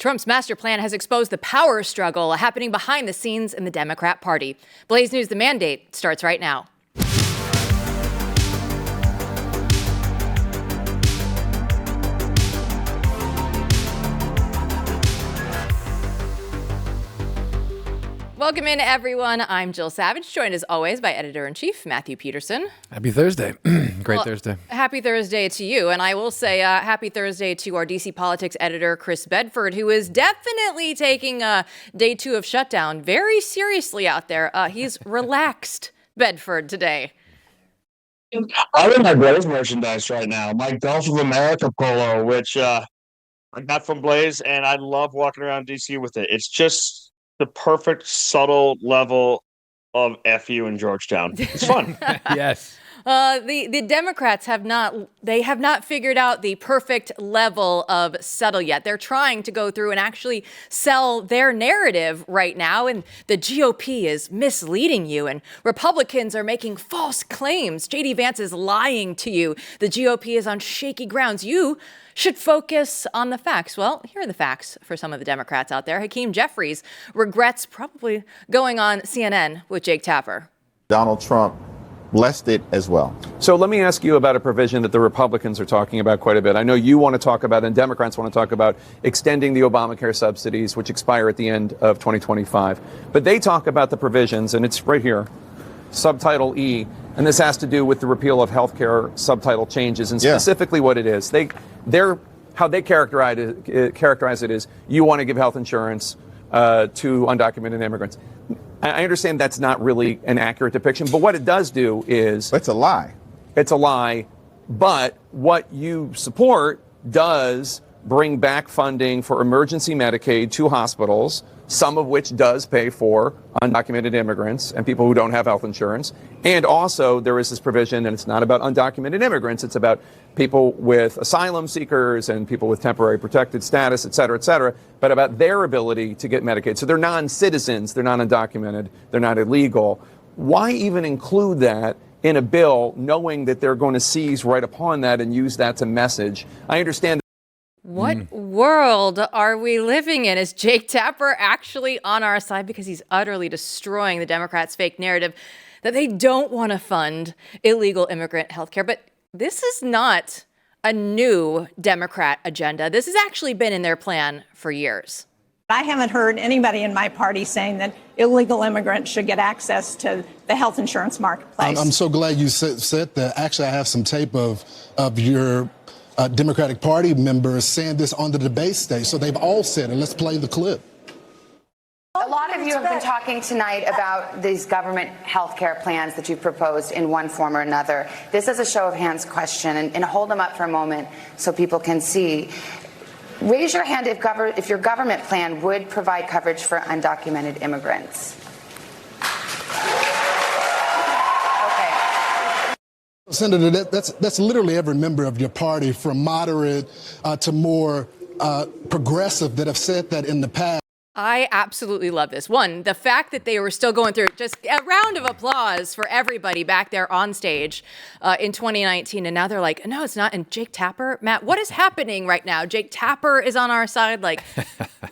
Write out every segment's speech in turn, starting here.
Trump's master plan has exposed the power struggle happening behind the scenes in the Democrat Party. Blaze News, The Mandate, starts right now. Welcome in, everyone. I'm Jill Savage, joined as always by Editor-in-Chief Matthew Peterson. Happy Thursday. Great Thursday. Happy Thursday to you. And I will say happy Thursday to our DC Politics editor, Chris Bedford, who is definitely taking day 2 of shutdown very seriously out there. He's relaxed, Bedford, today. I'm in my Blaze merchandise right now. My Gulf of America polo, which I got from Blaze, and I love walking around DC with it. It's just the perfect subtle level of FU in Georgetown. It's fun. Yes. The Democrats have not figured out the perfect level of subtle yet. They're trying to go through and actually sell their narrative right now. And the GOP is misleading you and Republicans are making false claims. JD Vance is lying to you. The GOP is on shaky grounds. You should focus on the facts. Well, here are the facts for some of the Democrats out there. Hakeem Jeffries regrets probably going on CNN with Jake Tapper. Donald Trump blessed it as well. So let me ask you about a provision that the Republicans are talking about quite a bit. I know you want to talk about, and Democrats want to talk about, extending the Obamacare subsidies, which expire at the end of 2025. But they talk about the provisions, and it's right here, subtitle E, and this has to do with the repeal of healthcare subtitle changes, and specifically what it is. How they characterize it is you want to give health insurance to undocumented immigrants. I understand that's not really an accurate depiction, but what it does do is... It's a lie. It's a lie, but what you support does bring back funding for emergency Medicaid to hospitals, some of which does pay for undocumented immigrants and people who don't have health insurance. And also there is this provision, and it's not about undocumented immigrants, it's about people with asylum seekers and people with temporary protected status, et cetera, but about their ability to get Medicaid. So they're non-citizens, they're not undocumented, they're not illegal. Why even include that in a bill knowing that they're going to seize right upon that and use that to message? I understand. What world are we living in? Is Jake Tapper actually on our side because he's utterly destroying the Democrats' fake narrative that they don't want to fund illegal immigrant health care? But this is not a new Democrat agenda. This has actually been in their plan for years. I haven't heard anybody in my party saying that illegal immigrants should get access to the health insurance marketplace. I'm so glad you said that. Actually, I have some tape of your Democratic Party members saying this on the debate stage. So they've all said it. Let's play the clip. A lot of you have been talking tonight about these government health care plans that you've proposed in one form or another. This is a show of hands question, and hold them up for a moment so people can see. Raise your hand if your government plan would provide coverage for undocumented immigrants. Senator, that's literally every member of your party, from moderate to more progressive, that have said that in the past. I absolutely love this. One, the fact that they were still going through, just a round of applause for everybody back there on stage in 2019. And now they're like, no, it's not. And Jake Tapper, Matt, what is happening right now? Jake Tapper is on our side. Like,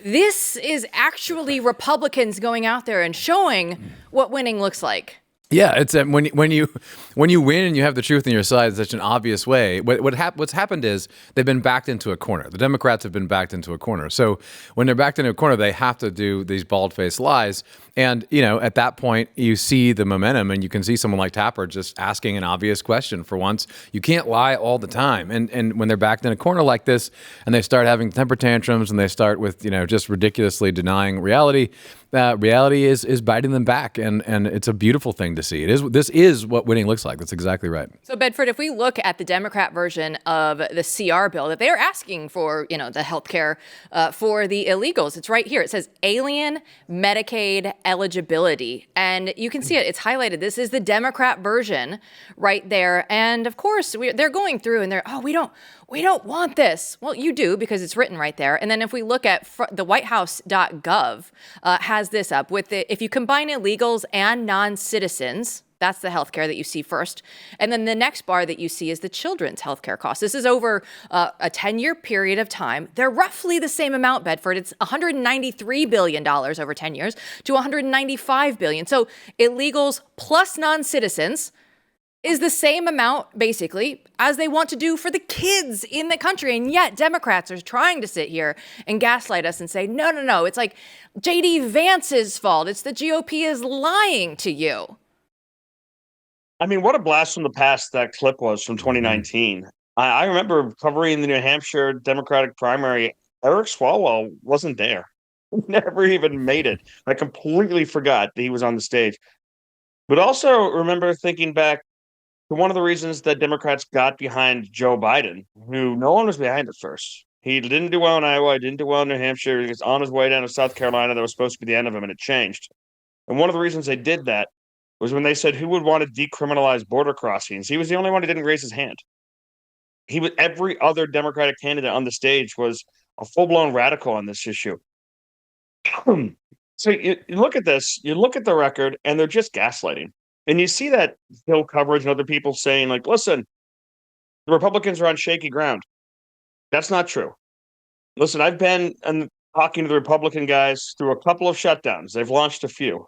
this is actually Republicans going out there and showing what winning looks like. Yeah, it's when you win and you have the truth on your side in such an obvious way. What's happened is they've been backed into a corner. The Democrats have been backed into a corner. So when they're backed into a corner, they have to do these bald-faced lies. And at that point, you see the momentum, and you can see someone like Tapper just asking an obvious question. For once, you can't lie all the time. And when they're backed in a corner like this, and they start having temper tantrums, and they start with just ridiculously denying reality. Reality is biting them back, and it's a beautiful thing to see. This is what winning looks like. That's exactly right. So, Bedford, if we look at the Democrat version of the CR bill that they are asking for, the health care for the illegals, it's right here. It says alien Medicaid eligibility, and you can see it. It's highlighted. This is the Democrat version right there, and of course they're going through and we don't want this. Well, you do, because it's written right there. And then if we look at the whitehouse.gov has this up with if you combine illegals and non-citizens, That's the healthcare that you see first. And then the next bar that you see is the children's healthcare costs. This is over a 10-year period of time. They're roughly the same amount, Bedford. It's $193 billion over 10 years to $195 billion. So illegals plus non-citizens is the same amount, basically, as they want to do for the kids in the country. And yet Democrats are trying to sit here and gaslight us and say, no, no, no, it's like JD Vance's fault. It's the GOP is lying to you. I mean, what a blast from the past that clip was from 2019. I remember covering the New Hampshire Democratic primary. Eric Swalwell wasn't there. Never even made it. I completely forgot that he was on the stage. But also remember thinking back to one of the reasons that Democrats got behind Joe Biden, who no one was behind at first. He didn't do well in Iowa. He didn't do well in New Hampshire. He was on his way down to South Carolina. That was supposed to be the end of him, and it changed. And one of the reasons they did that was when they said who would want to decriminalize border crossings. He was the only one who didn't raise his hand. Every other Democratic candidate on the stage was a full-blown radical on this issue. So you look at this, you look at the record, and they're just gaslighting. And you see that Hill coverage and other people saying, like, listen, the Republicans are on shaky ground. That's not true. Listen, I've been talking to the Republican guys through a couple of shutdowns. They've launched a few.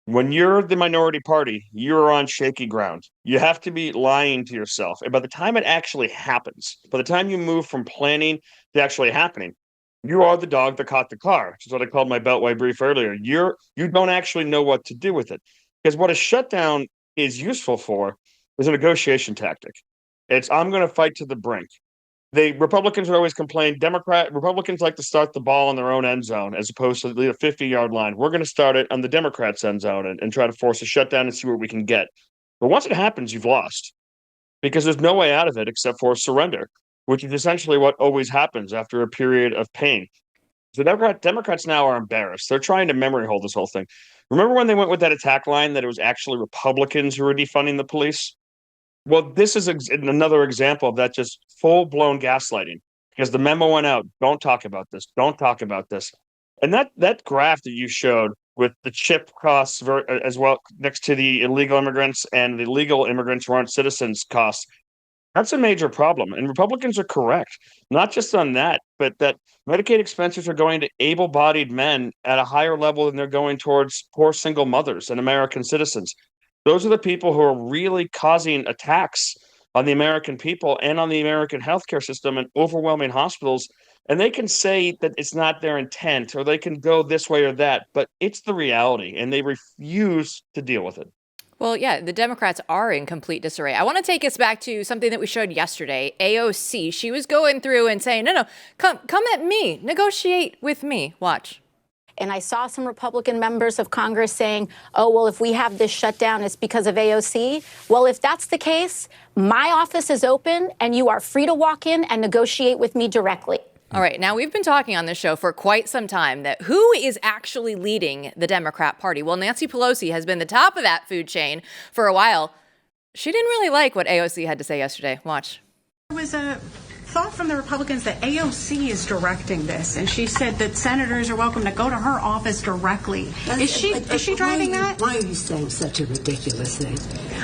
When you're the minority party, you're on shaky ground. You have to be lying to yourself. And by the time it actually happens, by the time you move from planning to actually happening, you are the dog that caught the car, which is what I called my Beltway brief earlier. You don't actually know what to do with it. Because what a shutdown is useful for is a negotiation tactic. It's, I'm going to fight to the brink. The Republicans would always complain, Republicans like to start the ball on their own end zone as opposed to the 50-yard line. We're going to start it on the Democrats' end zone and try to force a shutdown and see what we can get. But once it happens, you've lost because there's no way out of it except for surrender, which is essentially what always happens after a period of pain. So Democrats now are embarrassed. They're trying to memory hold this whole thing. Remember when they went with that attack line that it was actually Republicans who were defunding the police? Well, this is another example of that just full-blown gaslighting because the memo went out. Don't talk about this. Don't talk about this. And that graph that you showed with the chip costs as well next to the illegal immigrants and the legal immigrants who aren't citizens costs, that's a major problem. And Republicans are correct, not just on that, but that Medicaid expenses are going to able-bodied men at a higher level than they're going towards poor single mothers and American citizens. Those are the people who are really causing attacks on the American people and on the American healthcare system and overwhelming hospitals. And they can say that it's not their intent or they can go this way or that, but it's the reality and they refuse to deal with it. Well, yeah, the Democrats are in complete disarray. I want to take us back to something that we showed yesterday. AOC, she was going through and saying, no, come at me, negotiate with me. Watch. And I saw some Republican members of Congress saying, oh, well, if we have this shutdown, it's because of AOC. Well, if that's the case, my office is open and you are free to walk in and negotiate with me directly. All right. Now, we've been talking on this show for quite some time that who is actually leading the Democrat Party? Well, Nancy Pelosi has been the top of that food chain for a while. She didn't really like what AOC had to say yesterday. Watch. There was a thought from the Republicans that AOC is directing this, and she said that senators are welcome to go to her office directly. Is she driving that? Why are you saying such a ridiculous thing?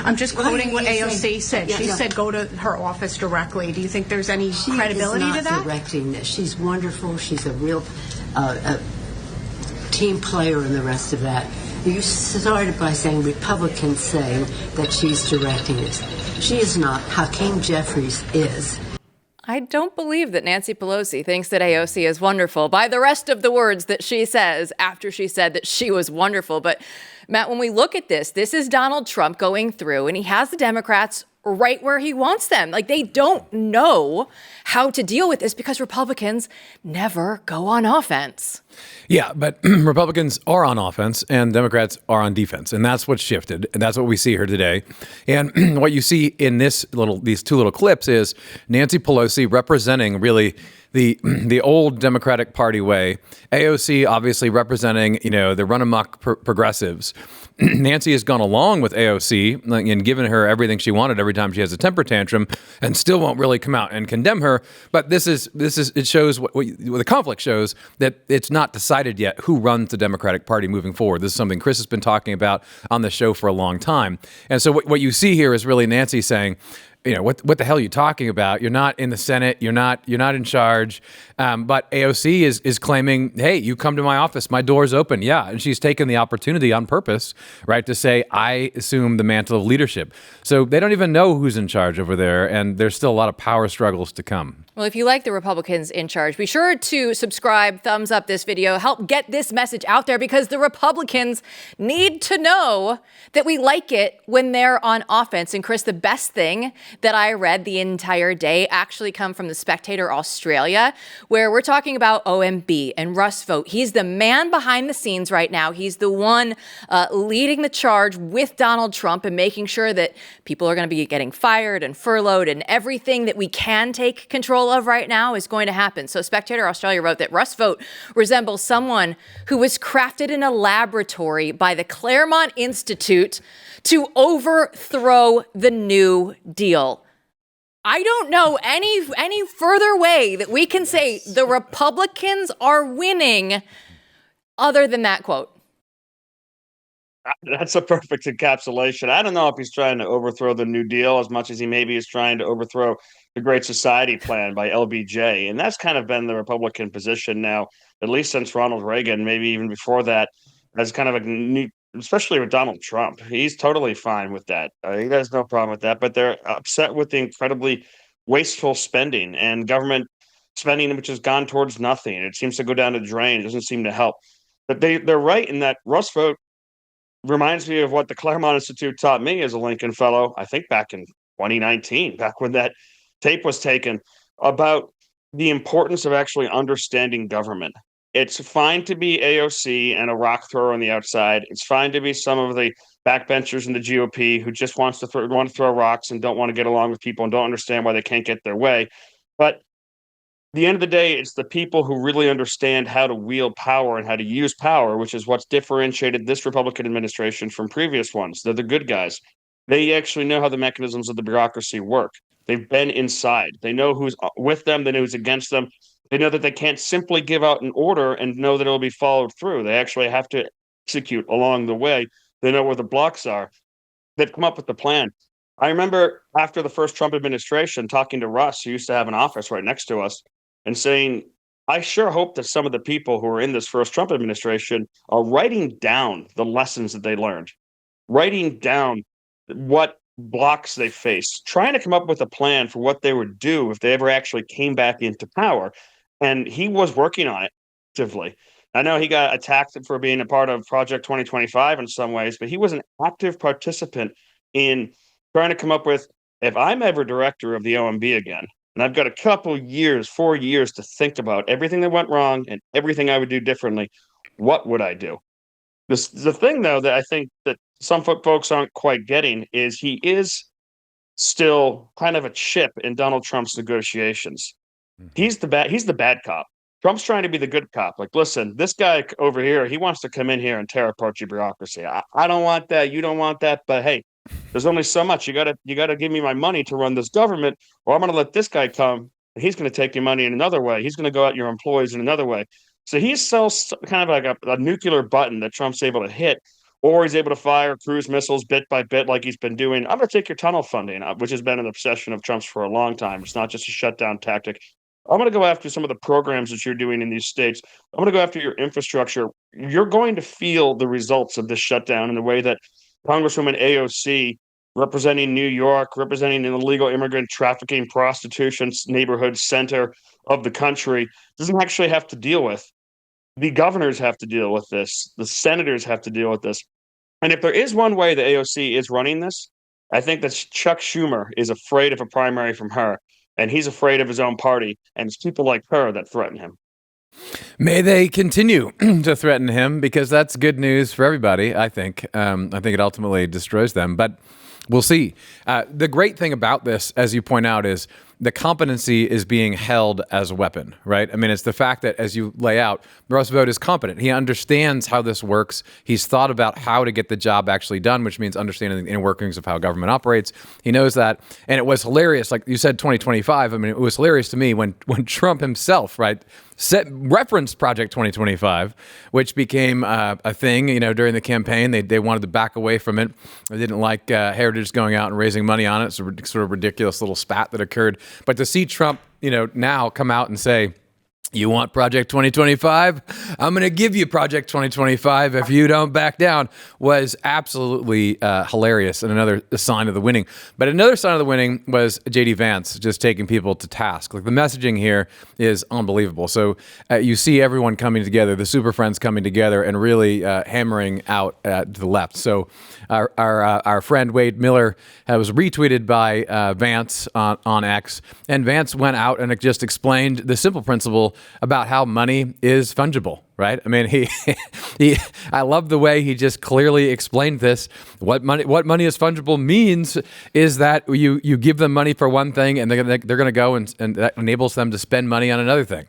I'm just quoting what AOC said. She said go to her office directly. Do you think there's any credibility to that? She's not directing this. She's wonderful. She's a real team player and the rest of that. You started by saying Republicans saying that she's directing it. She is not. Hakeem Jeffries is. I don't believe that Nancy Pelosi thinks that AOC is wonderful by the rest of the words that she says after she said that she was wonderful. But Matt, when we look at this is Donald Trump going through and he has the Democrats right where he wants them. Like they don't know how to deal with this because Republicans never go on offense. Yeah, but Republicans are on offense and Democrats are on defense. And that's what shifted. And that's what we see here today. And what you see in these two little clips is Nancy Pelosi representing really the old Democratic Party way. AOC obviously representing, the run amok progressives. Nancy has gone along with AOC and given her everything she wanted every time she has a temper tantrum, and still won't really come out and condemn her. But it shows what the conflict shows, that it's not decided yet who runs the Democratic Party moving forward. This is something Chris has been talking about on the show for a long time. And so what you see here is really Nancy saying, what the hell are you talking about? You're not in the Senate. You're not in charge. But AOC is claiming, hey, you come to my office. My door's open. Yeah. And she's taken the opportunity on purpose, right, to say, I assume the mantle of leadership. So they don't even know who's in charge over there. And there's still a lot of power struggles to come. Well, if you like the Republicans in charge, be sure to subscribe, thumbs up this video, help get this message out there, because the Republicans need to know that we like it when they're on offense. And Chris, the best thing that I read the entire day actually come from the Spectator Australia, where we're talking about OMB and Russ Vought. He's the man behind the scenes right now. He's the one leading the charge with Donald Trump and making sure that people are going to be getting fired and furloughed, and everything that we can take control of right now is going to happen. So Spectator Australia wrote that Russ Vought resembles someone who was crafted in a laboratory by the Claremont Institute to overthrow the New Deal. I don't know any further way that we can say the Republicans are winning other than that quote. That's a perfect encapsulation. I don't know if he's trying to overthrow the New Deal as much as he maybe is trying to overthrow the Great Society plan by LBJ. And that's kind of been the Republican position now, at least since Ronald Reagan, maybe even before that, as kind of a new, especially with Donald Trump. He's totally fine with that. He has no problem with that, but they're upset with the incredibly wasteful spending and government spending, which has gone towards nothing. It seems to go down the drain. It doesn't seem to help. But they're right in that Russ Vought reminds me of what the Claremont Institute taught me as a Lincoln Fellow, I think back in 2019, back when that tape was taken, about the importance of actually understanding government. It's fine to be AOC and a rock thrower on the outside. It's fine to be some of the backbenchers in the GOP who just want to throw rocks and don't want to get along with people and don't understand why they can't get their way. But at the end of the day, it's the people who really understand how to wield power and how to use power, which is what's differentiated this Republican administration from previous ones. They're the good guys. They actually know how the mechanisms of the bureaucracy work. They've been inside. They know who's with them. They know who's against them. They know that they can't simply give out an order and know that it'll be followed through. They actually have to execute along the way. They know where the blocks are. They've come up with the plan. I remember after the first Trump administration talking to Russ, who used to have an office right next to us, and saying, I sure hope that some of the people who are in this first Trump administration are writing down the lessons that they learned, writing down what blocks they face, trying to come up with a plan for what they would do if they ever actually came back into power. And he was working on it actively. I know he got attacked for being a part of Project 2025 in some ways, but he was an active participant in trying to come up with, if I'm ever director of the OMB again, and I've got a couple years, 4 years to think about everything that went wrong and everything I would do differently, what would I do? The thing, though, that I think that some folks aren't quite getting is he is still kind of a chip in Donald Trump's negotiations. He's the bad cop. Trump's trying to be the good cop. Like, listen, this guy over here, he wants to come in here and tear apart your bureaucracy. I don't want that. You don't want that. But hey, there's only so much. You gotta give me my money to run this government, or I'm gonna let this guy come and he's gonna take your money in another way. He's gonna go at your employees in another way. So he sells kind of like a nuclear button that Trump's able to hit, or he's able to fire cruise missiles bit by bit like he's been doing. I'm gonna take your tunnel funding, which has been an obsession of Trump's for a long time. It's not just a shutdown tactic. I'm going to go after some of the programs that you're doing in these states. I'm going to go after your infrastructure. You're going to feel the results of this shutdown in the way that Congresswoman AOC, representing New York, representing an illegal immigrant trafficking, prostitution neighborhood center of the country, doesn't actually have to deal with. The governors have to deal with this. The senators have to deal with this. And if there is one way the AOC is running this, I think that Chuck Schumer is afraid of a primary from her. And he's afraid of his own party, and it's people like her that threaten him. May they continue to threaten him, because that's good news for everybody, I think. I think it ultimately destroys them, but we'll see. The great thing about this, as you point out, is the competency is being held as a weapon, right? I mean, it's the fact that, as you lay out, Russ Vought is competent. He understands how this works. He's thought about how to get the job actually done, which means understanding the inner workings of how government operates. He knows that. And it was hilarious. Like you said, 2025. I mean, it was hilarious to me when Trump himself, right, referenced Project 2025, which became a thing, during the campaign. They wanted to back away from it. They didn't like Heritage going out and raising money on it. It's a sort of ridiculous little spat that occurred. But to see Trump, now come out and say, you want Project 2025? I'm going to give you Project 2025 if you don't back down, was absolutely hilarious and another sign of the winning. But another sign of the winning was JD Vance just taking people to task. Like, the messaging here is unbelievable. So you see everyone coming together, the super friends coming together and really hammering out to the left. So our friend Wade Miller was retweeted by Vance on X, and Vance went out and just explained the simple principle about how money is fungible, right? I mean, I love the way he just clearly explained this. What money is fungible means is that you give them money for one thing, and they're going to go and that enables them to spend money on another thing.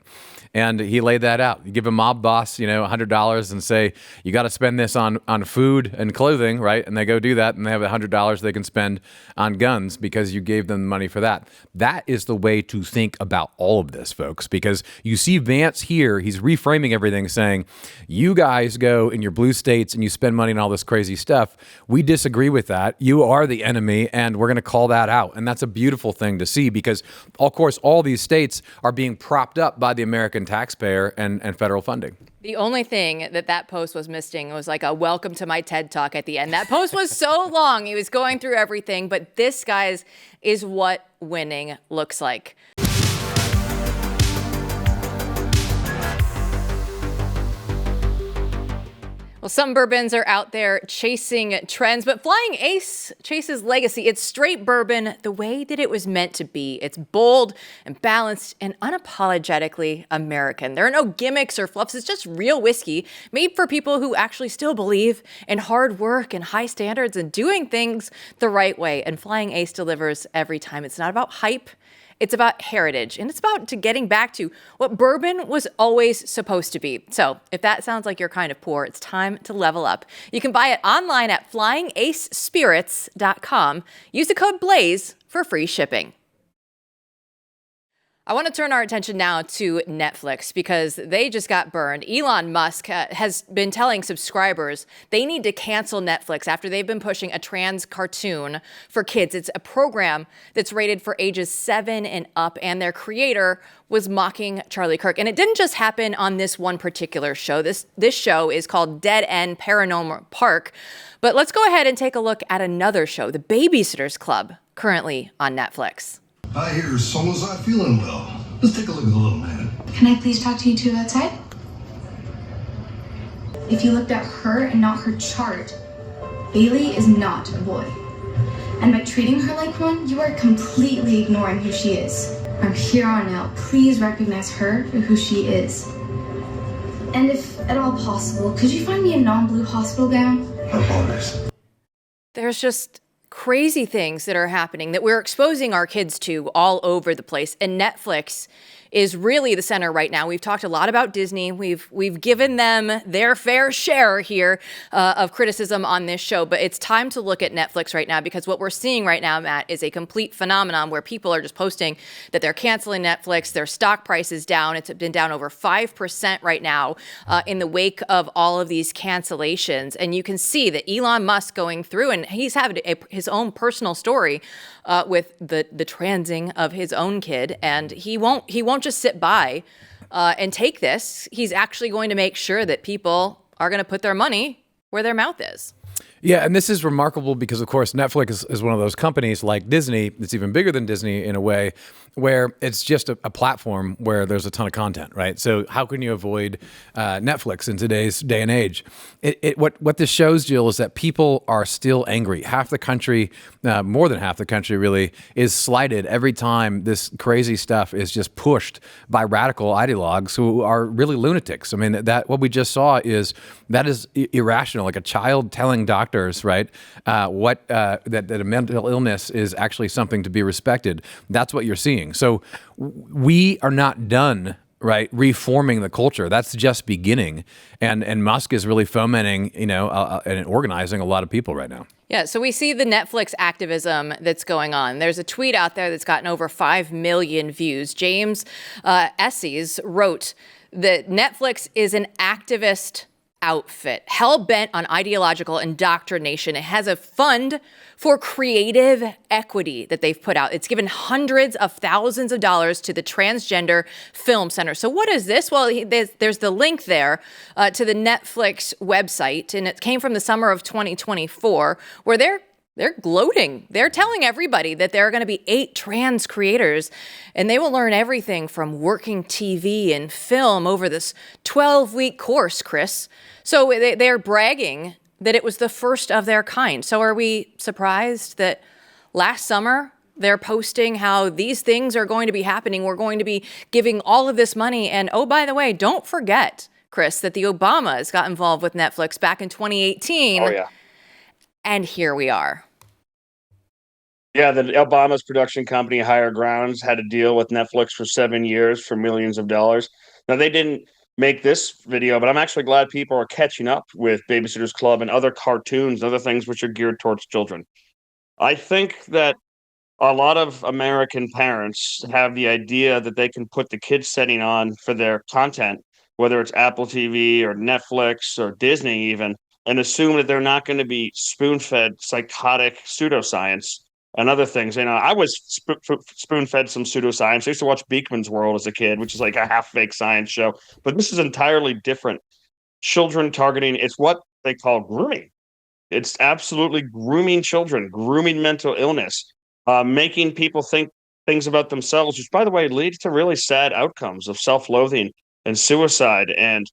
And he laid that out. You give a mob boss, $100 and say, you got to spend this on food and clothing, right? And they go do that, and they have $100 they can spend on guns because you gave them money for that. That is the way to think about all of this, folks, because you see Vance here, he's reframing everything, saying, you guys go in your blue states and you spend money on all this crazy stuff. We disagree with that. You are the enemy, and we're going to call that out. And that's a beautiful thing to see because, of course, all these states are being propped up by the American taxpayer and federal funding. The only thing that post was missing was like a welcome to my TED Talk at the end. That post was so long. He was going through everything. But this, guys, is what winning looks like. Well, some bourbons are out there chasing trends, but Flying Ace chases legacy. It's straight bourbon the way that it was meant to be. It's bold and balanced and unapologetically American. There are no gimmicks or fluffs. It's just real whiskey made for people who actually still believe in hard work and high standards and doing things the right way. And Flying Ace delivers every time. It's not about hype. It's about heritage, and it's about getting back to what bourbon was always supposed to be. So if that sounds like you're kind of poor, it's time to level up. You can buy it online at flyingacespirits.com. Use the code BLAZE for free shipping. I want to turn our attention now to Netflix because they just got burned. Elon Musk has been telling subscribers they need to cancel Netflix after they've been pushing a trans cartoon for kids. It's a program that's rated for ages 7 and up, and their creator was mocking Charlie Kirk. And it didn't just happen on this one particular show. This show is called Dead End Paranormal Park. But let's go ahead and take a look at another show, The Babysitter's Club, currently on Netflix. I hear someone's not feeling well. Let's take a look at the little man. Can I please talk to you two outside? If you looked at her and not her chart, Bailey is not a boy. And by treating her like one, you are completely ignoring who she is. From here on out, please recognize her for who she is. And if at all possible, could you find me a non-blue hospital gown? I apologize. There's just crazy things that are happening that we're exposing our kids to all over the place. And Netflix is really the center right now. We've talked a lot about Disney. We've given them their fair share here of criticism on this show, but it's time to look at Netflix right now because what we're seeing right now, Matt, is a complete phenomenon where people are just posting that they're canceling Netflix. Their stock price is down. It's been down over 5% right now in the wake of all of these cancellations. And you can see that Elon Musk going through, and he's having his own personal story with the transing of his own kid, and he won't just sit by and take this. He's actually going to make sure that people are going to put their money where their mouth is. Yeah, and this is remarkable because, of course, Netflix is one of those companies like Disney, it's even bigger than Disney in a way, where it's just a platform where there's a ton of content, right? So how can you avoid Netflix in today's day and age? What this shows, Jill, is that people are still angry. Half the country, more than half the country really, is slighted every time this crazy stuff is just pushed by radical ideologues who are really lunatics. I mean, that what we just saw is irrational, like a child telling doctors doctors, right? That a mental illness is actually something to be respected. That's what you're seeing. So we are not done, right, reforming the culture. That's just beginning. And Musk is really fomenting, and organizing a lot of people right now. Yeah, so we see the Netflix activism that's going on. There's a tweet out there that's gotten over 5 million views. James Esses wrote that Netflix is an activist outfit, hell-bent on ideological indoctrination. It has a fund for creative equity that they've put out. It's given hundreds of thousands of dollars to the Transgender Film Center. So what is this? Well, there's the link there to the Netflix website, and it came from the summer of 2024, where they're gloating. They're telling everybody that there are going to be 8 trans creators, and they will learn everything from working TV and film over this 12-week course, Chris. So they're bragging that it was the first of their kind. So are we surprised that last summer they're posting how these things are going to be happening? We're going to be giving all of this money. And oh, by the way, don't forget, Chris, that the Obamas got involved with Netflix back in 2018. Oh, yeah. And here we are. Yeah, the Obama's production company, Higher Grounds, had a deal with Netflix for 7 years for millions of dollars. Now, they didn't make this video, but I'm actually glad people are catching up with Babysitter's Club and other cartoons and other things which are geared towards children. I think that a lot of American parents have the idea that they can put the kids setting on for their content, whether it's Apple TV or Netflix or Disney even, and assume that they're not going to be spoon-fed psychotic pseudoscience and other things. I was spoon-fed some pseudoscience. I used to watch Beekman's World as a kid, which is like a half-fake science show. But this is entirely different. Children targeting, it's what they call grooming. It's absolutely grooming children, grooming mental illness, making people think things about themselves, which, by the way, leads to really sad outcomes of self-loathing and suicide and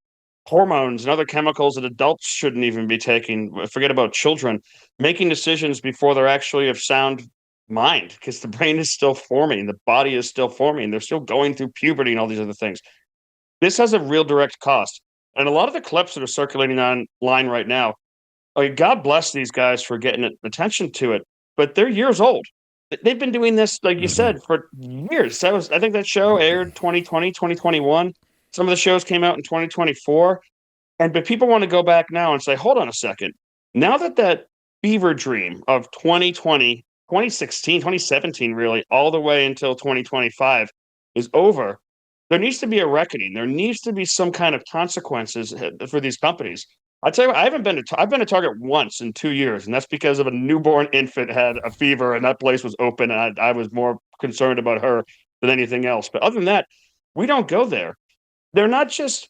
hormones and other chemicals that adults shouldn't even be taking. Forget about children making decisions before they're actually of sound mind, because the brain is still forming, the body is still forming, they're still going through puberty and all these other things. This has a real direct cost. And a lot of the clips that are circulating online right now, God bless these guys for getting attention to it, but they're years old. They've been doing this, like you said, for years. I think that show aired 2020, 2021. Some of the shows came out in 2024. But people want to go back now and say, hold on a second. Now that fever dream of 2020, 2016, 2017, really, all the way until 2025 is over, there needs to be a reckoning. There needs to be some kind of consequences for these companies. I tell you what, I've been to Target once in 2 years, and that's because of a newborn infant had a fever, and that place was open, and I was more concerned about her than anything else. But other than that, we don't go there. They're not just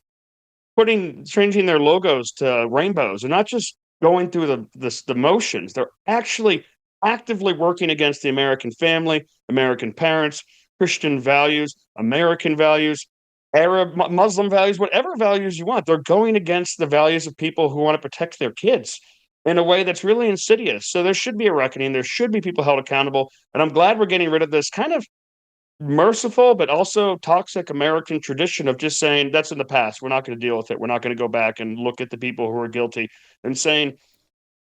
changing their logos to rainbows. They're not just going through the motions. They're actually actively working against the American family, American parents, Christian values, American values, Arab, Muslim values, whatever values you want. They're going against the values of people who want to protect their kids in a way that's really insidious. So there should be a reckoning. There should be people held accountable. And I'm glad we're getting rid of this kind of merciful but also toxic American tradition of just saying that's in the past. We're not going to deal with it. We're not going to go back and look at the people who are guilty, and saying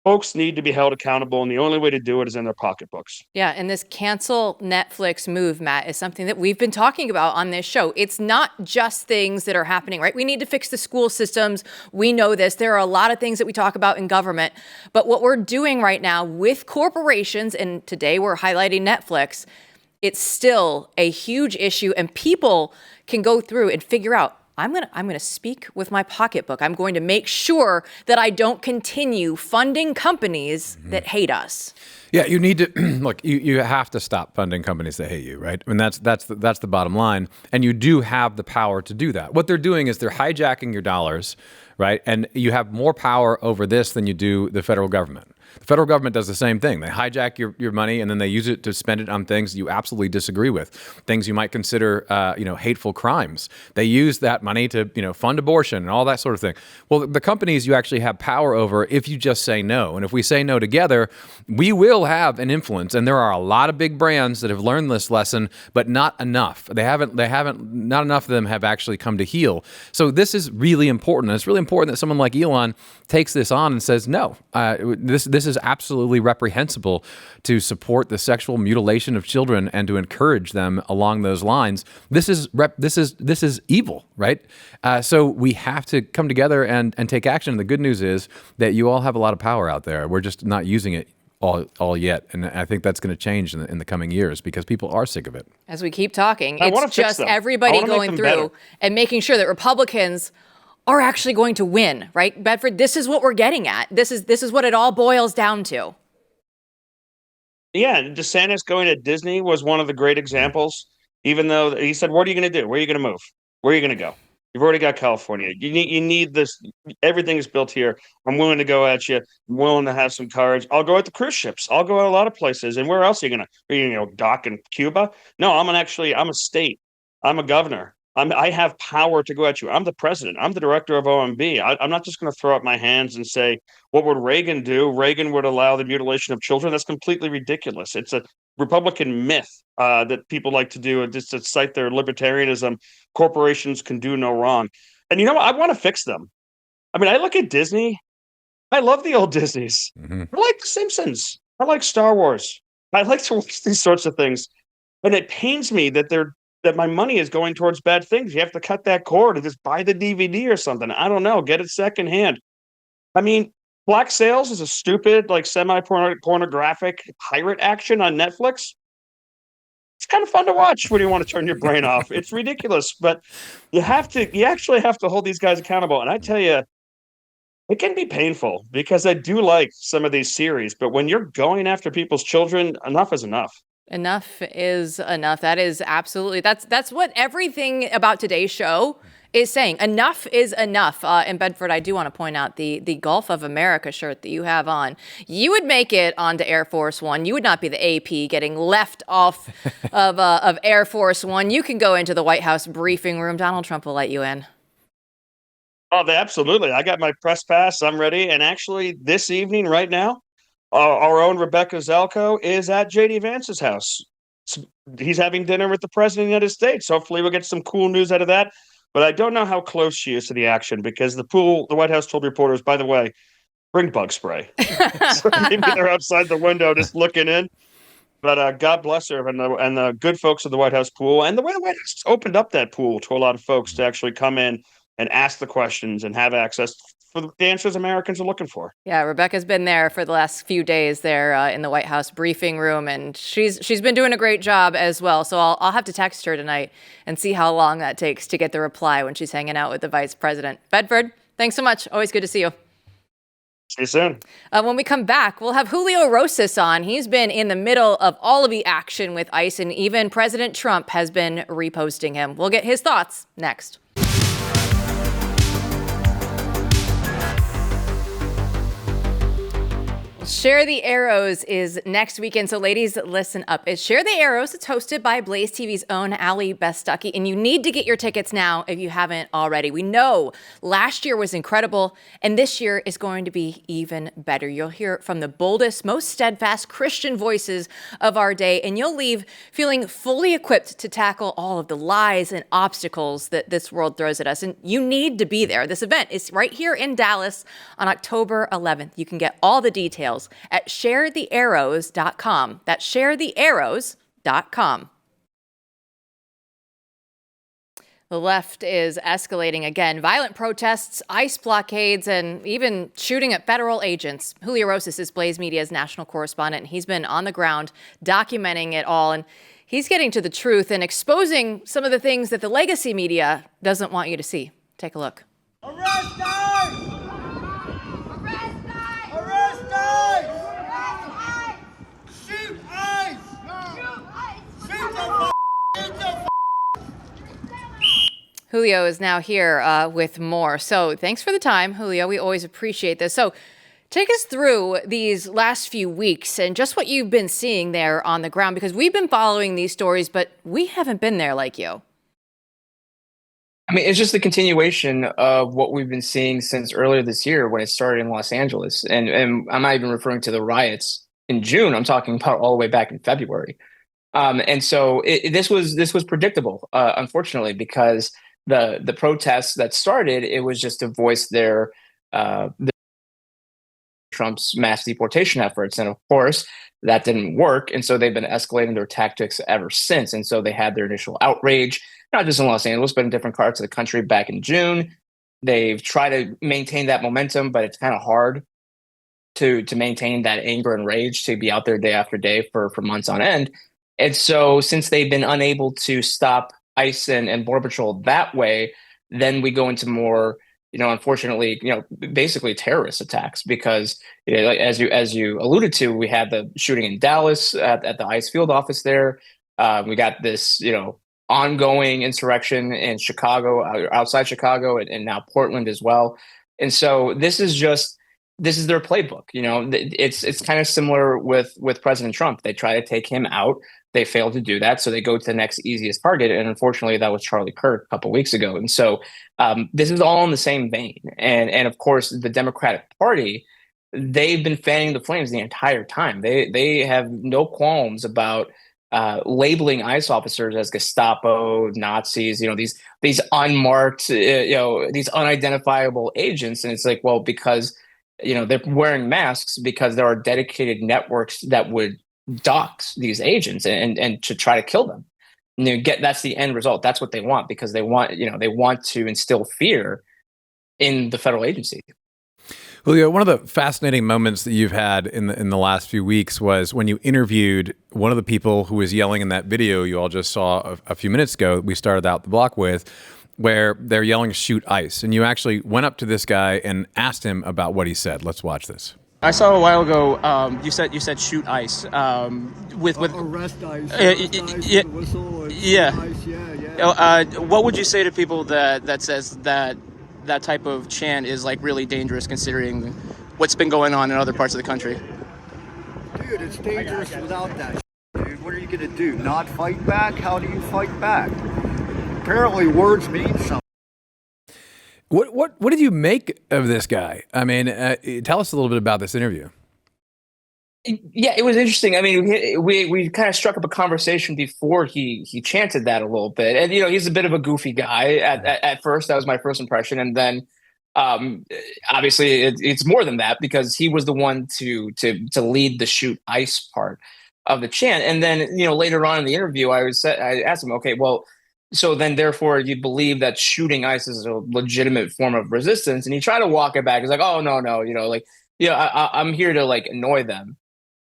folks need to be held accountable, and the only way to do it is in their pocketbooks. Yeah, and this cancel Netflix move, Matt, is something that we've been talking about on this show. It's not just things that are happening, right? We need to fix the school systems. We know this. There are a lot of things that we talk about in government. But what we're doing right now with corporations, and today we're highlighting Netflix, it's still a huge issue, and people can go through and figure out, I'm gonna speak with my pocketbook. I'm going to make sure that I don't continue funding companies that hate us. Yeah, you need to look. You have to stop funding companies that hate you, right? I mean, that's the bottom line, and you do have the power to do that. What they're doing is they're hijacking your dollars, right? And you have more power over this than you do the federal government. The federal government does the same thing. They hijack your money and then they use it to spend it on things you absolutely disagree with, things you might consider, hateful crimes. They use that money to, fund abortion and all that sort of thing. Well, the companies you actually have power over if you just say no. And if we say no together, we will have an influence. And there are a lot of big brands that have learned this lesson, but not enough. Not enough of them have actually come to heel. So this is really important. And it's really important that someone like Elon takes this on and says, no, this is absolutely reprehensible to support the sexual mutilation of children and to encourage them along those lines. This is evil, right? So we have to come together and take action. And the good news is that you all have a lot of power out there. We're just not using it all yet. And I think that's going to change in the coming years because people are sick of it. As we keep talking, it's just everybody going through and making sure that Republicans are actually going to win, right? Bedford, this is what we're getting at. This is what it all boils down to. Yeah, DeSantis going to Disney was one of the great examples, even though he said, what are you going to do? Where are you going to move? Where are you going to go? You've already got California. You need this. Everything is built here. I'm willing to go at you. I'm willing to have some courage. I'll go at the cruise ships. I'll go at a lot of places. And where else are you going to? Are you going to dock in Cuba? No, I'm a state. I'm a governor. I have power to go at you. I'm the president. I'm the director of OMB. I'm not just going to throw up my hands and say, what would Reagan do? Reagan would allow the mutilation of children. That's completely ridiculous. It's a Republican myth that people like to do just to cite their libertarianism. Corporations can do no wrong. And you know what? I want to fix them. I mean, I look at Disney. I love the old Disneys. Mm-hmm. I like The Simpsons. I like Star Wars. I like to watch these sorts of things. And it pains me that that my money is going towards bad things. You have to cut that cord and just buy the DVD or something. I don't know. Get it secondhand. I mean, Black Sails is a stupid, semi-pornographic pirate action on Netflix. It's kind of fun to watch when you want to turn your brain off. It's ridiculous, but you actually have to hold these guys accountable. And I tell you, it can be painful because I do like some of these series, but when you're going after people's children, enough is enough. Enough is enough. That is absolutely, that's what everything about today's show is saying. Enough is enough. And Bedford, I do want to point out the Gulf of America shirt that you have on. You would make it onto Air Force One. You would not be the AP getting left off of Air Force One. You can go into the White House briefing room. Donald Trump will let you in. Oh, absolutely. I got my press pass. I'm ready. And actually, this evening, right now, our own Rebecca Zelko is at JD Vance's house. He's having dinner with the president of the United States. Hopefully we'll get some cool news out of that. But I don't know how close she is to the action because the White House told reporters, by the way, bring bug spray. So maybe they're outside the window just looking in. But God bless her and the good folks of the White House pool. And the way the White House opened up that pool to a lot of folks to actually come in and ask the questions and have access for the answers Americans are looking for. Yeah, Rebecca's been there for the last few days there in the White House briefing room, and she's been doing a great job as well. So I'll have to text her tonight and see how long that takes to get the reply when she's hanging out with the vice president. Bedford, thanks so much. Always good to see you. See you soon. When we come back, we'll have Julio Rosas on. He's been in the middle of all of the action with ICE, and even President Trump has been reposting him. We'll get his thoughts next. Share the Arrows is next weekend, so ladies, listen up. It's Share the Arrows. It's hosted by Blaze TV's own Allie Bestucky, and you need to get your tickets now if you haven't already. We know last year was incredible, and this year is going to be even better. You'll hear from the boldest, most steadfast Christian voices of our day, and you'll leave feeling fully equipped to tackle all of the lies and obstacles that this world throws at us, and you need to be there. This event is right here in Dallas on October 11th. You can get all the details at sharethearrows.com. That's sharethearrows.com. The left is escalating again. Violent protests, ICE blockades, and even shooting at federal agents. Julio Rosas is Blaze Media's national correspondent, and he's been on the ground documenting it all. And he's getting to the truth and exposing some of the things that the legacy media doesn't want you to see. Take a look. Arrest ICE! Shoot ICE! Shoot the Julio is now here with more. So thanks for the time, Julio. We always appreciate this. So Take us through these last few weeks and just what you've been seeing there on the ground, because we've been following these stories, but we haven't been there like you. I mean, it's just the continuation of what we've been seeing since earlier this year when it started in Los Angeles. And I'm not even referring to the riots in June. I'm talking about all the way back in February. And so this was predictable, unfortunately, because the protests that started, it was just to voice their Trump's mass deportation efforts. And of course, that didn't work. And so they've been escalating their tactics ever since. And so they had their initial outrage, not just in Los Angeles, but in different parts of the country back in June. They've tried to maintain that momentum, but it's kind of hard to maintain that anger and rage, to be out there day after day for months on end. And so since they've been unable to stop ICE and Border Patrol that way, then we go into more, unfortunately, basically terrorist attacks, because like, as you alluded to, we had the shooting in Dallas at the ICE field office there. We got this, ongoing insurrection in Chicago, outside Chicago, and now Portland as well. And so this is their playbook. It's kind of similar with President Trump. They try to take him out. They failed to do that, so they go to the next easiest target. And unfortunately, that was Charlie Kirk a couple of weeks ago. And so this is all in the same vein. And of course, the Democratic Party, they've been fanning the flames the entire time. They have no qualms about labeling ICE officers as Gestapo, Nazis, these unmarked, these unidentifiable agents. And it's like, well, because they're wearing masks because there are dedicated networks that would dox these agents and to try to kill them. And that's the end result. That's what they want, because they want to instill fear in the federal agency. Julio, one of the fascinating moments that you've had in the last few weeks was when you interviewed one of the people who was yelling in that video you all just saw a few minutes ago. We started out the block with, where they're yelling "shoot ICE," and you actually went up to this guy and asked him about what he said. Let's watch this. I saw a while ago. You said shoot ICE. With arrest ICE. Yeah. ICE, yeah. What would you say to people that says that type of chant is like really dangerous, considering what's been going on in other parts of the country? Dude, it's dangerous without that. Dude, what are you gonna do? Not fight back? How do you fight back? Apparently, words mean something. What did you make of this guy? I mean, tell us a little bit about this interview. Yeah, it was interesting. I mean, we kind of struck up a conversation before he chanted that a little bit, and he's a bit of a goofy guy at first. That was my first impression, and then obviously it's more than that, because he was the one to lead the shoot ICE part of the chant. And then later on in the interview, I asked him, okay, well, so then therefore you believe that shooting ICE is a legitimate form of resistance? And he tried to walk it back. He's like, oh no, I'm here to like annoy them.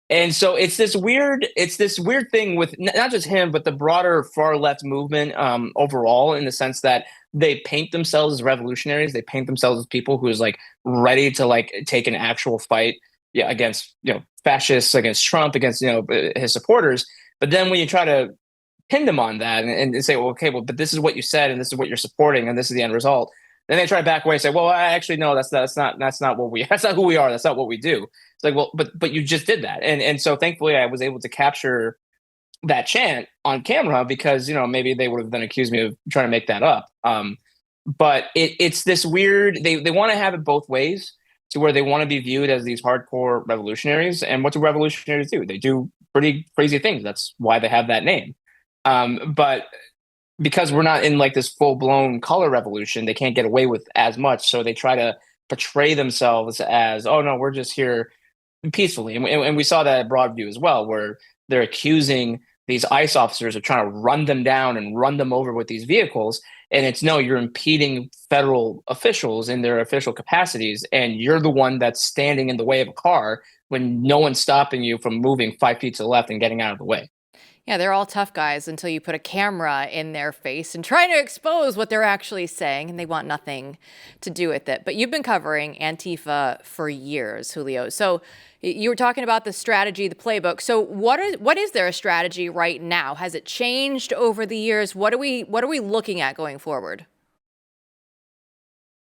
And so it's this weird thing with not just him, but the broader far left movement overall, in the sense that they paint themselves as revolutionaries. They paint themselves as people who is like ready to like take an actual fight against fascists, against Trump, against his supporters. But then when you try to pin them on that and say, well, okay, well, but this is what you said, and this is what you're supporting, and this is the end result. Then they try to back away and say, well, actually, no, that's not who we are. That's not what we do. It's like, well, but you just did that. And so thankfully I was able to capture that chant on camera, because, maybe they would have then accused me of trying to make that up. But it's this weird, they want to have it both ways, to where they want to be viewed as these hardcore revolutionaries. And what do revolutionaries do? They do pretty crazy things. That's why they have that name. But because we're not in like this full-blown color revolution, they can't get away with as much. So they try to portray themselves as, oh no, we're just here peacefully. And we saw that at Broadview as well, where they're accusing these ICE officers of trying to run them down and run them over with these vehicles. And it's, no, you're impeding federal officials in their official capacities, and you're the one that's standing in the way of a car when no one's stopping you from moving 5 feet to the left and getting out of the way. Yeah, they're all tough guys until you put a camera in their face and try to expose what they're actually saying, and they want nothing to do with it. But you've been covering Antifa for years, Julio. So you were talking about the strategy, the playbook. So what is their strategy right now? Has it changed over the years? What are we looking at going forward?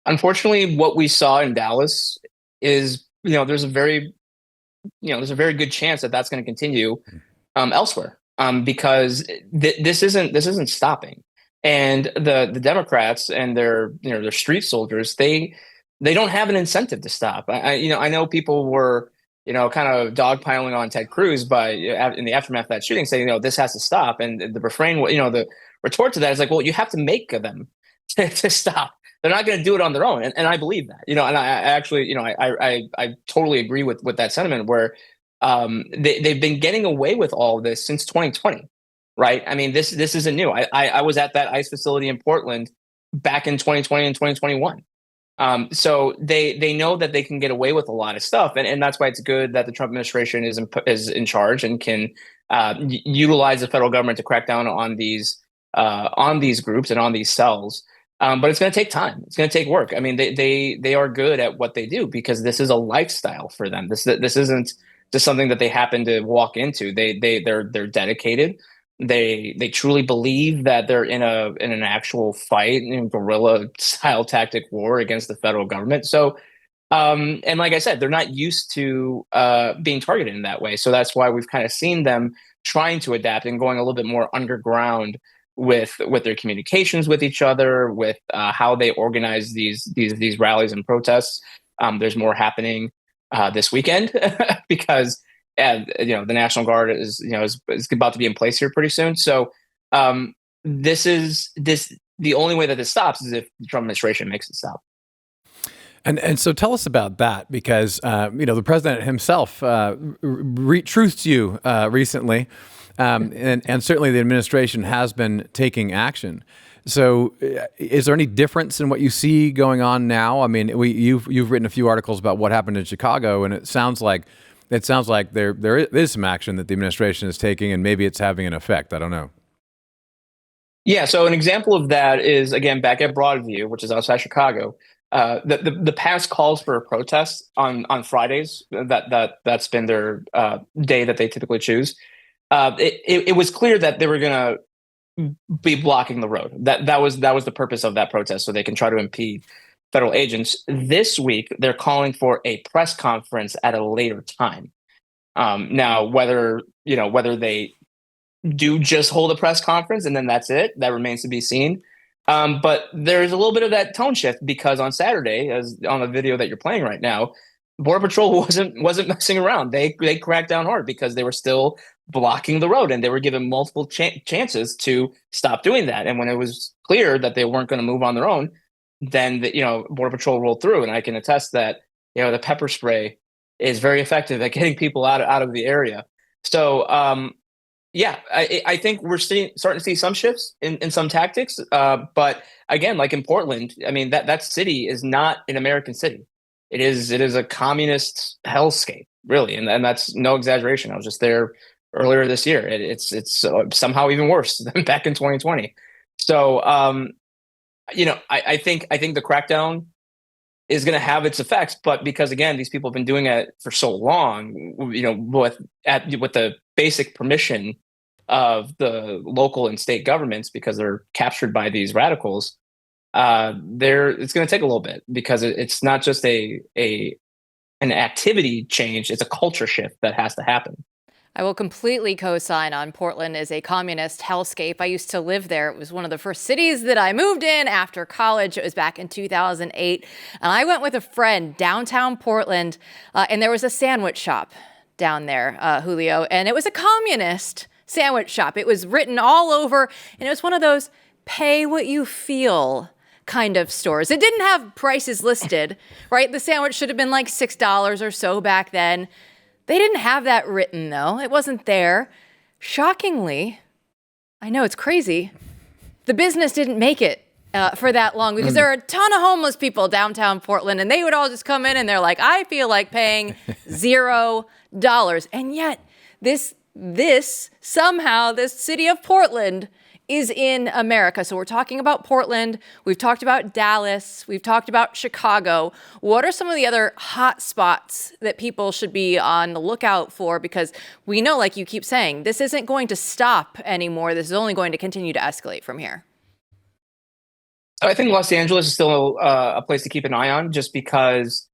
Unfortunately, what we saw in Dallas is there's a very good chance that that's going to continue elsewhere, because this isn't stopping. And the Democrats and their street soldiers, they don't have an incentive to stop. I know people were kind of dogpiling on Ted Cruz in the aftermath of that shooting, saying this has to stop. And the refrain, the retort to that is like, well, you have to make them to stop. They're not going to do it on their own, and I believe that. And I actually, I totally agree with that sentiment. Where they've been getting away with all of this since 2020, right? I mean, this isn't new. I was at that ICE facility in Portland back in 2020 and 2021. So they know that they can get away with a lot of stuff, and that's why it's good that the Trump administration is in charge and can utilize the federal government to crack down on these groups and on these cells. But it's going to take time. It's going to take work. I mean, they are good at what they do because this is a lifestyle for them. This isn't just something that they happen to walk into. They're dedicated. They truly believe that they're in an actual fight, guerrilla style tactic war against the federal government. So, and like I said, they're not used to being targeted in that way. So that's why we've kind of seen them trying to adapt and going a little bit more underground with their communications with each other, with how they organize these rallies and protests. There's more happening this weekend because the National Guard is about to be in place here pretty soon. So the only way that this stops is if the Trump administration makes it stop. And so tell us about that, because the president himself truthed you recently. And certainly the administration has been taking action. So is there any difference in what you see going on now? I mean, you've written a few articles about what happened in Chicago, and it sounds like there is some action that the administration is taking, and maybe it's having an effect. I don't know. Yeah. So an example of that is, again, back at Broadview, which is outside Chicago. The past calls for a protest on Fridays, that's been their day that they typically choose. It was clear that they were going to be blocking the road. That was the purpose of that protest, so they can try to impede federal agents. This week, they're calling for a press conference at a later time. Now, whether they do just hold a press conference and then that's it, that remains to be seen. But there's a little bit of that tone shift because on Saturday, as on the video that you're playing right now, Border Patrol wasn't messing around. They cracked down hard because they were still blocking the road, and they were given multiple chances to stop doing that. And when it was clear that they weren't going to move on their own, then Border Patrol rolled through. And I can attest that the pepper spray is very effective at getting people out of the area. So I think we're starting to see some shifts in some tactics. But again, like in Portland, I mean that city is not an American city. It is a communist hellscape, really, and that's no exaggeration. I was just there earlier this year. It's somehow even worse than back in 2020. So I think the crackdown is going to have its effects, but because again, these people have been doing it for so long, with the basic permission of the local and state governments, because they're captured by these radicals. It's going to take a little bit because it's not just an activity change; it's a culture shift that has to happen. I will completely co-sign on Portland as a communist hellscape. I used to live there. It was one of the first cities that I moved in after college. It was back in 2008. And I went with a friend downtown Portland, and there was a sandwich shop down there, Julio, and it was a communist sandwich shop. It was written all over, and it was one of those pay what you feel kind of stores. It didn't have prices listed, right? The sandwich should have been like $6 or so back then. They didn't have that written, though. It wasn't there. Shockingly, I know it's crazy, the business didn't make it for that long because there are a ton of homeless people downtown Portland, and they would all just come in and they're like, I feel like paying $0. And yet this somehow, this city of Portland is in America. So we're talking about Portland. We've talked about Dallas. We've talked about Chicago. What are some of the other hot spots that people should be on the lookout for? Because we know, like you keep saying, this isn't going to stop anymore. This is only going to continue to escalate from here. I think Los Angeles is still a place to keep an eye on, just because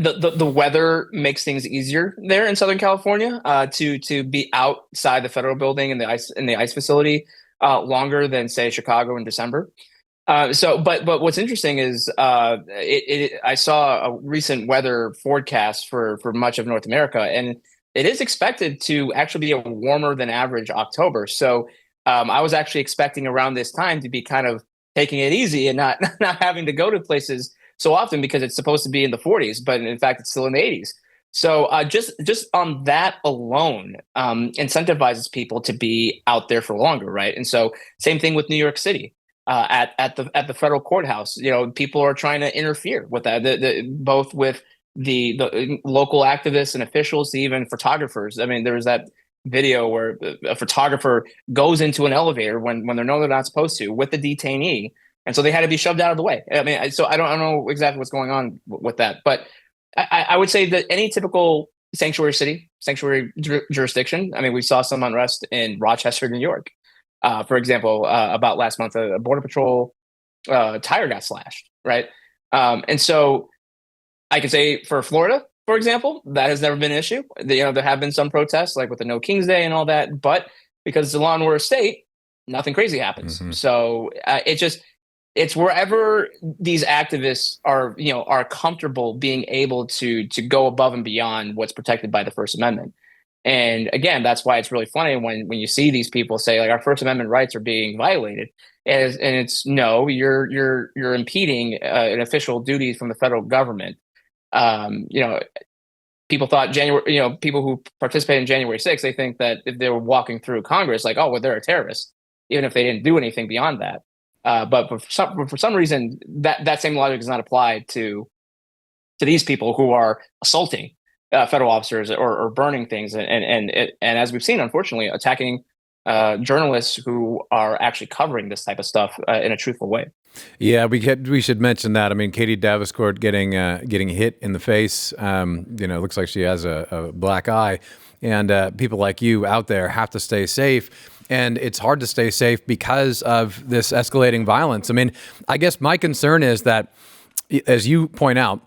the weather makes things easier there in Southern California to be outside the federal building and the ice facility longer than say Chicago in December. But what's interesting is I saw a recent weather forecast for much of North America, and it is expected to actually be a warmer than average October. So I was actually expecting around this time to be kind of taking it easy and not having to go to places so often because it's supposed to be in the 40s, but in fact it's still in the 80s. So just on that alone incentivizes people to be out there for longer, right? And so same thing with New York City. At the federal courthouse, people are trying to interfere with that, both with the local activists and officials, even photographers. I mean, there was that video where a photographer goes into an elevator when they know they're not supposed to with the detainee, and so they had to be shoved out of the way. I mean, so I don't know exactly what's going on with that, but I would say that any typical sanctuary jurisdiction. I mean, we saw some unrest in Rochester, New York. For example, about last month, a Border Patrol tire got slashed, right? And so I could say for Florida, for example, that has never been an issue. There have been some protests, like with the No Kings Day and all that, but because it's a law and order state, nothing crazy happens. Mm-hmm. So it's wherever these activists are comfortable being able to go above and beyond what's protected by the First Amendment. And again, that's why it's really funny when you see these people say like our First Amendment rights are being violated, and it's no, you're impeding an official duty from the federal government. People thought people who participated in January 6th, they think that if they were walking through Congress, like, oh, well, they're a terrorist, even if they didn't do anything beyond that. But for some reason, that same logic does not apply to these people who are assaulting federal officers or burning things, and as we've seen, unfortunately, attacking journalists who are actually covering this type of stuff in a truthful way. Yeah, we should mention that. I mean, Katie Davenport getting hit in the face. Looks like she has a black eye, and people like you out there have to stay safe. And it's hard to stay safe because of this escalating violence. I mean, I guess my concern is that, as you point out,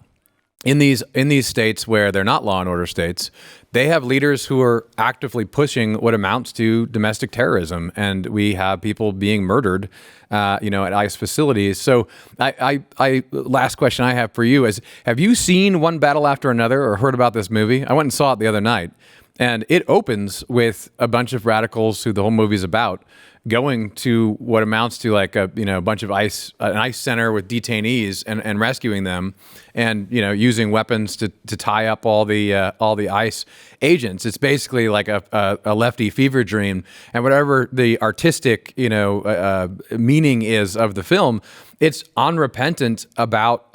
in these states where they're not law and order states, they have leaders who are actively pushing what amounts to domestic terrorism, and we have people being murdered, at ICE facilities. So, last question I have for you is: have you seen One Battle After Another or heard about this movie? I went and saw it the other night, and it opens with a bunch of radicals who the whole movie's about going to what amounts to like a bunch of an ICE center with detainees and rescuing them, and using weapons to tie up all the ICE agents. It's basically like a lefty fever dream, and whatever the artistic meaning is of the film, it's unrepentant about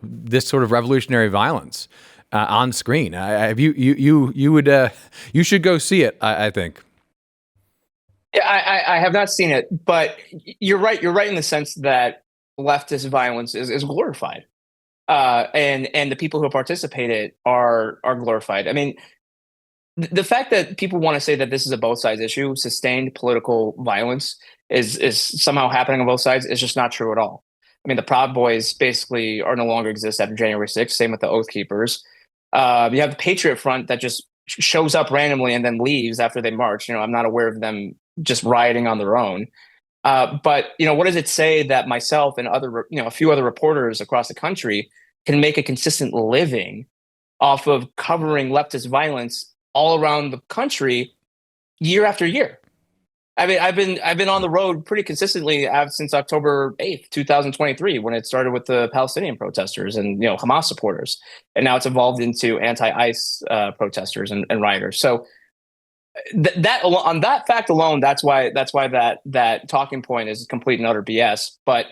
this sort of revolutionary violence on screen. You should go see it, I think. Yeah, I have not seen it, but you're right. You're right in the sense that leftist violence is glorified, and the people who participated are glorified. I mean, the fact that people want to say that this is a both sides issue, sustained political violence is somehow happening on both sides, is just not true at all. I mean, the Proud Boys basically are no longer exist after January 6th. Same with the Oath Keepers. You have the Patriot Front that just shows up randomly and then leaves after they march. I'm not aware of them just rioting on their own. But what does it say that myself and a few other reporters across the country can make a consistent living off of covering leftist violence all around the country year after year? I mean, I've been on the road pretty consistently since October 8th, 2023, when it started with the Palestinian protesters and Hamas supporters, and now it's evolved into anti-ICE protesters and rioters. So that on that fact alone, that's why that talking point is complete and utter BS. But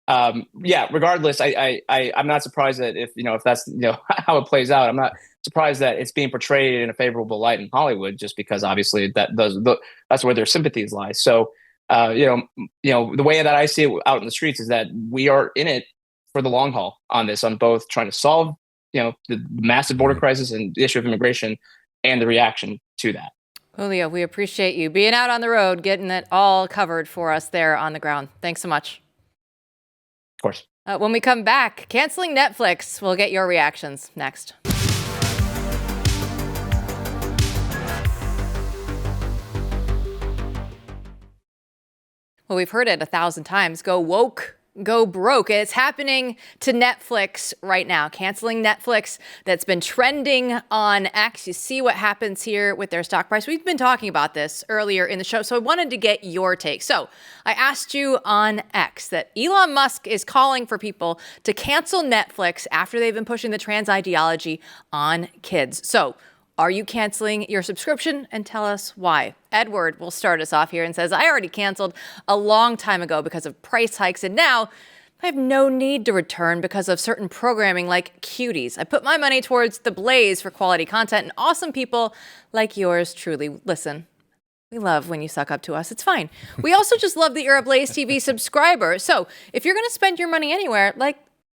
regardless, I'm not surprised that if that's how it plays out. I'm not surprised that it's being portrayed in a favorable light in Hollywood, just because obviously that's where their sympathies lie. So the way that I see it out in the streets is that we are in it for the long haul on this, on both trying to solve the massive border crisis and the issue of immigration and the reaction to that. Julio, we appreciate you being out on the road, getting it all covered for us there on the ground. Thanks so much. Of course. When we come back, canceling Netflix. We'll get your reactions next. Well, we've heard it 1,000 times. Go woke, go broke. It's happening to Netflix right now. Canceling Netflix, that's been trending on X. You see what happens here with their stock price. We've been talking about this earlier in the show, so I wanted to get your take. So I asked you on X that Elon Musk is calling for people to cancel Netflix after they've been pushing the trans ideology on kids. So are you canceling your subscription? And tell us why. Edward will start us off here and says, I already canceled a long time ago because of price hikes, and now I have no need to return because of certain programming like Cuties. I put my money towards The Blaze for quality content and awesome people like yours truly. Listen, we love when you suck up to us. It's fine. We also just love that you're a Blaze TV subscriber. So if you're going to spend your money anywhere,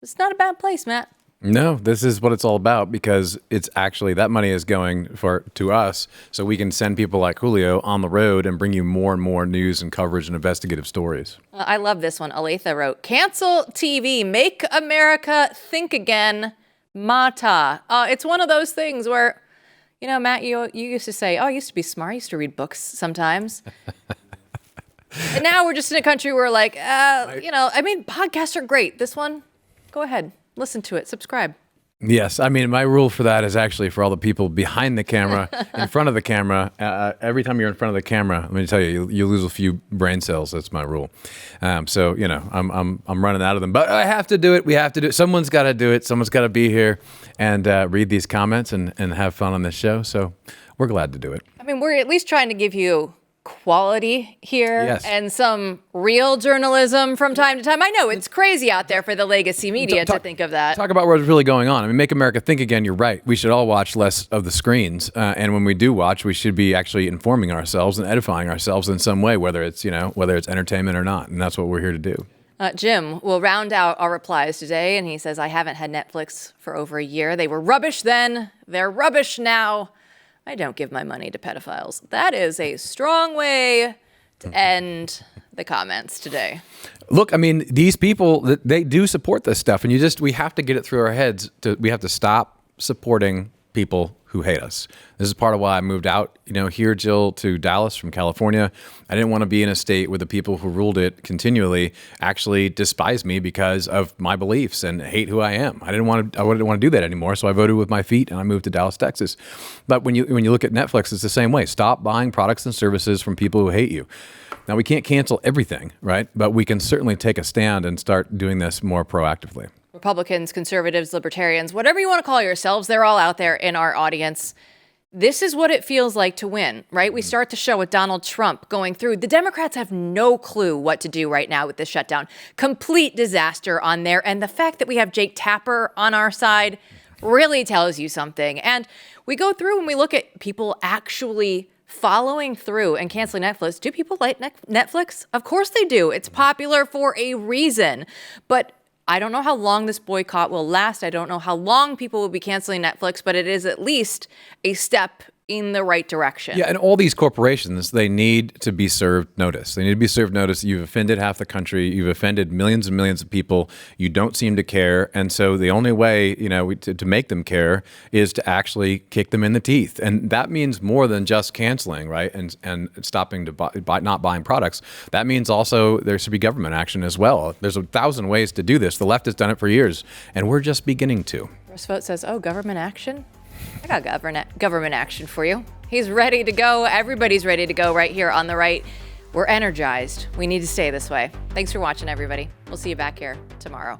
it's not a bad place, Matt. No, this is what it's all about, because it's actually that money is going to us so we can send people like Julio on the road and bring you more and more news and coverage and investigative stories. I love this one. Aletha wrote, cancel TV, make America think again, Mata. It's one of those things where, Matt, you used to say, I used to be smart. I used to read books sometimes. And now we're just in a country where podcasts are great. This one, go ahead. Listen to it. Subscribe. Yes. My rule for that is actually for all the people behind the camera, in front of the camera. Every time you're in front of the camera, let me tell you, you lose a few brain cells. That's my rule. I'm running out of them, but I have to do it. We have to do it. Someone's got to do it. Someone's got to be here and read these comments and have fun on this show. So we're glad to do it. We're at least trying to give you quality here, yes, and some real journalism from time to time. I know it's crazy out there for the legacy media to think of that. Talk about what's really going on. Make America think again. You're right. We should all watch less of the screens. And when we do watch, we should be actually informing ourselves and edifying ourselves in some way, whether it's entertainment or not. And that's what we're here to do. Jim will round out our replies today. And he says, I haven't had Netflix for over a year. They were rubbish then. They're rubbish now. I don't give my money to pedophiles. That is a strong way to end the comments today. Look, these people, they do support this stuff, and we have to get it through our heads. We have to stop supporting people who hate us. This is part of why I moved out, here, Jill, to Dallas from California. I didn't want to be in a state where the people who ruled it continually actually despise me because of my beliefs and hate who I am. I didn't want to do that anymore, so I voted with my feet and I moved to Dallas, Texas. But when you look at Netflix, it's the same way. Stop buying products and services from people who hate you. Now, we can't cancel everything, right? But we can certainly take a stand and start doing this more proactively. Republicans, conservatives, libertarians, whatever you want to call yourselves, they're all out there in our audience. This is what it feels like to win, right? We start the show with Donald Trump going through. The Democrats have no clue what to do right now with this shutdown. Complete disaster on there. And the fact that we have Jake Tapper on our side really tells you something. And we go through and we look at people actually following through and canceling Netflix. Do people like Netflix? Of course they do. It's popular for a reason. But I don't know how long this boycott will last. I don't know how long people will be canceling Netflix, but it is at least a step in the right direction. Yeah, and all these corporations, they need to be served notice. They need to be served notice. You've offended half the country. You've offended millions and millions of people. You don't seem to care. And so the only way, to make them care is to actually kick them in the teeth. And that means more than just canceling, right? And stopping to buy not buying products. That means also there should be government action as well. There's 1,000 ways to do this. The left has done it for years, and we're just beginning to. Roosevelt says, government action? I got government action for you. He's ready to go. Everybody's ready to go right here on the right. We're energized. We need to stay this way. Thanks for watching, everybody. We'll see you back here tomorrow.